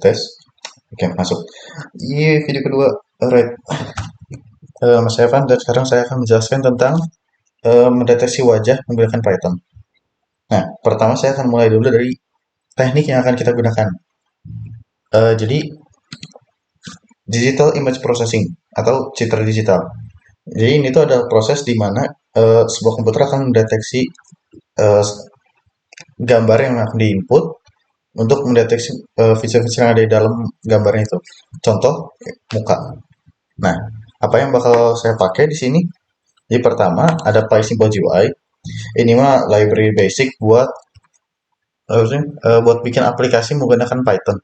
tes. Oke, masuk. Video kedua. Alright. Nama saya Evan dan sekarang saya akan menjelaskan tentang mendeteksi wajah menggunakan Python. Nah, pertama saya akan mulai dulu dari teknik yang akan kita gunakan. Jadi, digital image processing atau citra digital. Jadi ini tuh adalah proses di mana sebuah komputer akan mendeteksi uh, gambar yang akan diinput untuk mendeteksi fitur-fitur yang ada di dalam gambarnya itu. Contoh muka. Nah, apa yang bakal saya pakai di sini? Jadi pertama ada PySimple GUI. Ini mah library basic buat buat bikin aplikasi menggunakan Python.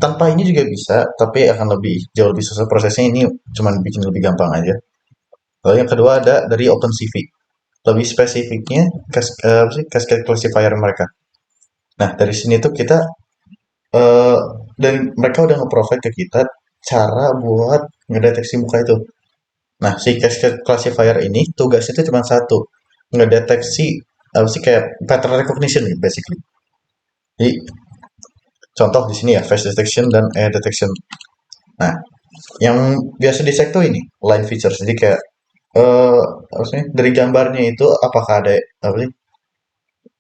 Tanpa ini juga bisa, tapi akan jauh lebih susah prosesnya. Ini cuma bikin lebih gampang aja. Lalu yang kedua ada dari OpenCV. Lebih spesifiknya cascade classifier mereka. Nah, dari sini tuh kita dan mereka udah nge-provide ke kita cara buat ngedeteksi muka itu. Nah, si cascade classifier ini tugasnya itu cuma satu, ngedeteksi apa sih kayak pattern recognition nih, basically. Jadi contoh di sini ya face detection dan air detection. Nah, yang biasa dicek tuh ini line features. Jadi kayak apa sih dari gambarnya itu apakah ada apa sih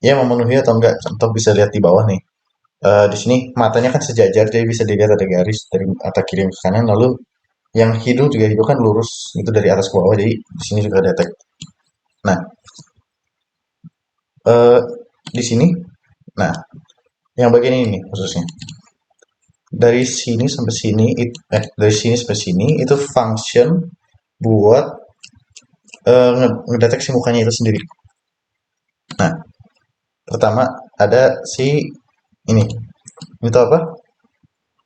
ya memenuhi atau enggak. Contoh bisa lihat di bawah nih. Di sini matanya kan sejajar, jadi bisa dilihat ada garis dari mata kiri ke kanan. Lalu yang hidung juga hidung kan lurus itu dari atas ke bawah, jadi di sini juga detect. Nah, di sini, nah yang bagian ini nih khususnya dari sini sampai sini, dari sini sampai sini itu function buat ngedeteksi mukanya itu sendiri. Nah, pertama ada si ini itu apa?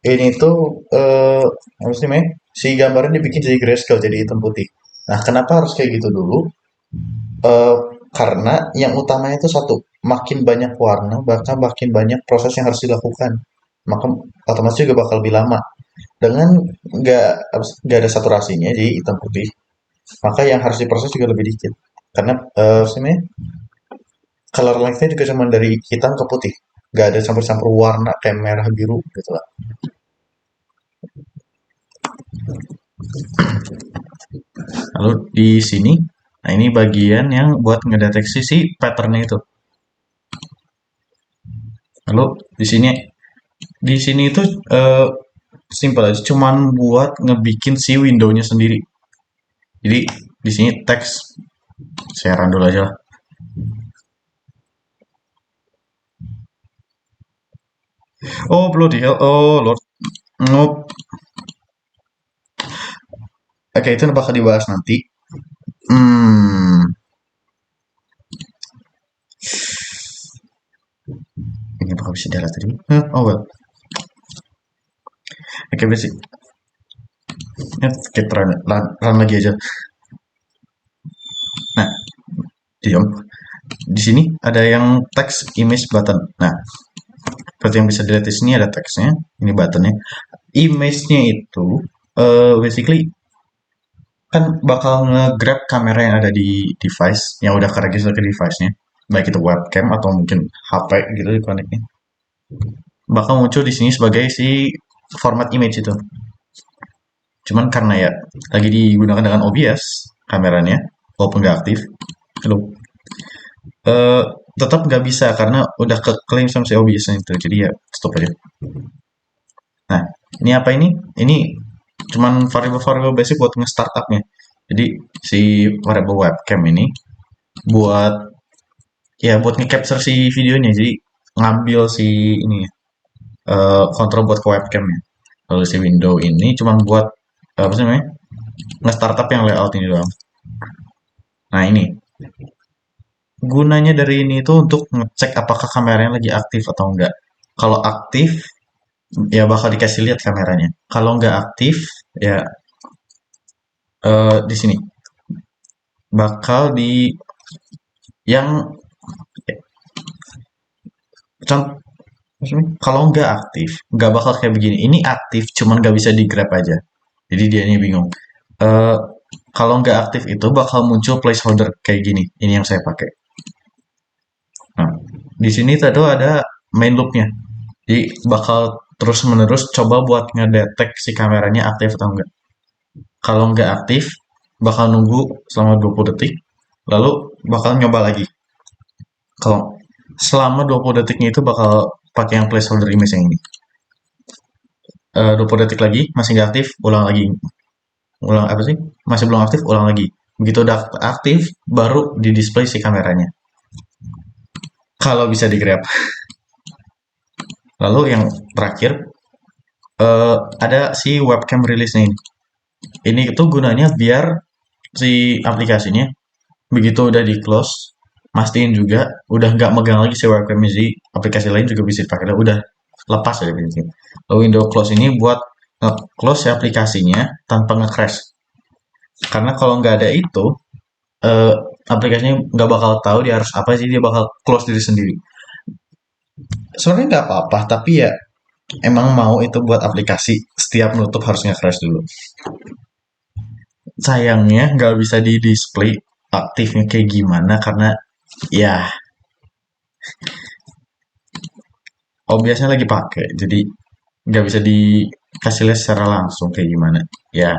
Ini tuh apa sih namanya? Si gambarnya dibikin jadi grayscale, jadi hitam putih. Nah, kenapa harus kayak gitu dulu? Eh, karena yang utamanya itu satu, makin banyak warna, bahkan makin banyak proses yang harus dilakukan. Maka otomatis juga bakal lebih lama. Dengan nggak ada saturasinya, jadi hitam putih, maka yang harus diproses juga lebih dikit. Karena sebenarnya color length-nya juga cuma dari hitam ke putih. Nggak ada campur-campur warna kayak merah biru gitu lah. Lalu di sini, nah ini bagian yang buat ngedeteksi si patternnya itu. Lalu di sini itu simple aja, cuman buat ngebikin si window-nya sendiri. Jadi di sini teks saya run dulu aja lah. Oh bloody hell, oh lord, nope. Oke, itu bakal dibahas nanti. Ini bakal bisa darah tadi. Oh well. Oke, basic. Kita run lagi aja. Nah, diam. Di sini ada yang text image button. Nah, seperti yang bisa dilihat di sini ada teksnya, ini buttonnya. Image-nya itu basically kan bakal nge-grab kamera yang ada di device yang udah keregister ke device-nya, baik itu webcam atau mungkin HP gitu di connect-nya. Bakal muncul di sini sebagai si format image itu. Cuman karena ya lagi digunakan dengan OBS kameranya, walaupun nggak aktif, eh, tetap nggak bisa karena udah keklaim sama si OBS itu. Jadi ya stop aja. Nah, ini apa ini? Ini cuman variable basic buat nge-startupnya. Jadi si variable webcam ini buat buat nge-capture si videonya. Jadi ngambil si ini kontrol buat ke webcamnya. Lalu si window ini cuma buat apa sih namanya? Nge-startup yang layout ini doang. Nah, ini gunanya dari ini itu untuk ngecek apakah kameranya lagi aktif atau enggak. Kalau aktif ya bakal dikasih lihat kameranya. Kalau nggak aktif ya di sini bakal di yang kalau nggak aktif nggak bakal kayak begini. Ini aktif cuman nggak bisa di grab aja. Jadi dia ini bingung. Kalau nggak aktif itu bakal muncul placeholder kayak gini. Ini yang saya pakai. Nah, di sini tadi ada main loopnya. Jadi bakal terus menerus coba buat ngedetek si kameranya aktif atau enggak. Kalau nggak aktif, bakal nunggu selama 20 detik, lalu bakal nyoba lagi. Kalau selama 20 detiknya itu bakal pakai yang placeholder image yang ini. 20 detik lagi, masih nggak aktif, ulang lagi. Ulang apa sih? Masih belum aktif, ulang lagi. Begitu udah aktif, baru di display si kameranya. Kalau bisa di grab. Lalu yang terakhir, ada si webcam release nih. Ini itu gunanya biar si aplikasinya begitu udah di close, mastiin juga udah nggak megang lagi si webcam, jadi aplikasi lain juga bisa dipakai, udah lepas aja gitu. Lalu window close ini buat nge-close si aplikasinya tanpa nge-crash, karena kalau nggak ada itu, eh, aplikasinya nggak bakal tahu dia harus apa, jadi dia bakal close diri sendiri. Sebenarnya nggak apa-apa, tapi ya emang mau itu buat aplikasi setiap nutup harus nge-crash dulu. Sayangnya nggak bisa di display aktifnya kayak gimana, karena ya OBS-nya lagi pakai, jadi nggak bisa dikasih lihat secara langsung kayak gimana. Ya,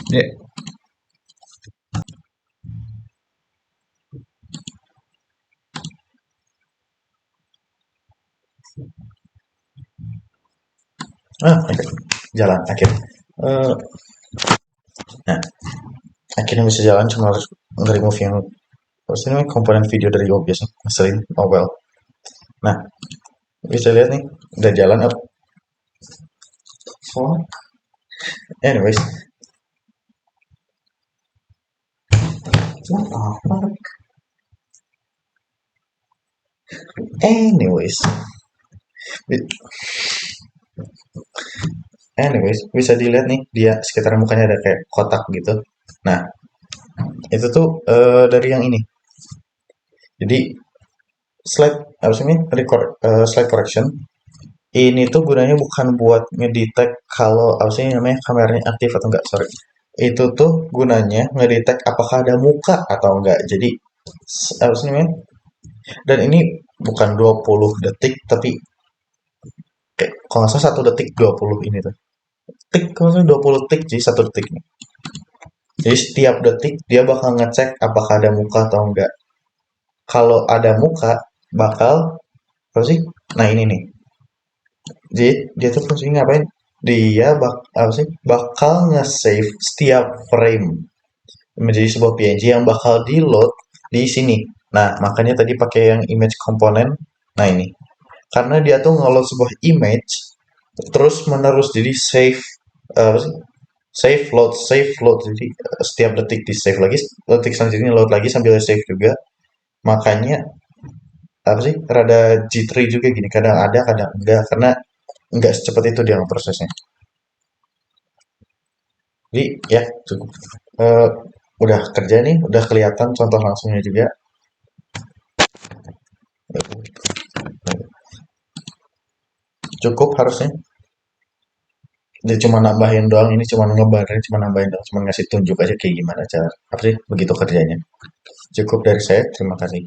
deh. Oke. Jalan akhir. Eh, nah, akhirnya bisa jalan, cuma harus nge-remove yang apa sih namanya, komponen video dari OBS ngeselin. Oh well. Nah, bisa lihat nih, udah jalan up. Oh, anyways, what anyways, bisa dilihat nih, dia sekitar mukanya ada kayak kotak gitu. Nah, itu tuh dari yang ini. Jadi slide apa sih ini, record slide correction ini tuh gunanya bukan buat ngedetect kalau apa sih namanya kameranya aktif atau enggak, sorry. Itu tuh gunanya ngedetect apakah ada muka atau enggak. Jadi apa sih namanya, dan ini bukan 20 detik, tapi kayak kalau nggak salah 1 detik 20 ini tuh. Tik, kalau nggak salah 20 detik, jadi 1 detik nih. Jadi setiap detik dia bakal ngecek apakah ada muka atau enggak. Kalau ada muka, bakal apa sih? Nah ini nih. Jadi dia tuh fungsinya ngapain? Dia apa sih? Bakal nge-save setiap frame menjadi sebuah PNG yang bakal di-load di sini. Nah, makanya tadi pakai yang image komponen. Nah, ini. Karena dia tuh nge-load sebuah image terus menerus, jadi save apa sih? Save load. Jadi setiap detik di save lagi, detik selanjutnya load lagi sambil save juga. Makanya apa sih? Rada jittery juga gini. Kadang ada, kadang enggak, karena enggak secepat itu dia prosesnya. Jadi ya cukup. Eh, udah kerja nih, udah kelihatan contoh langsungnya juga. Cukup harusnya. Dia cuma nambahin doang, ini cuma ngebarin, cuma nambahin doang, cuma ngasih tunjuk aja kayak gimana cara apa sih begitu kerjanya. Cukup dari saya, terima kasih.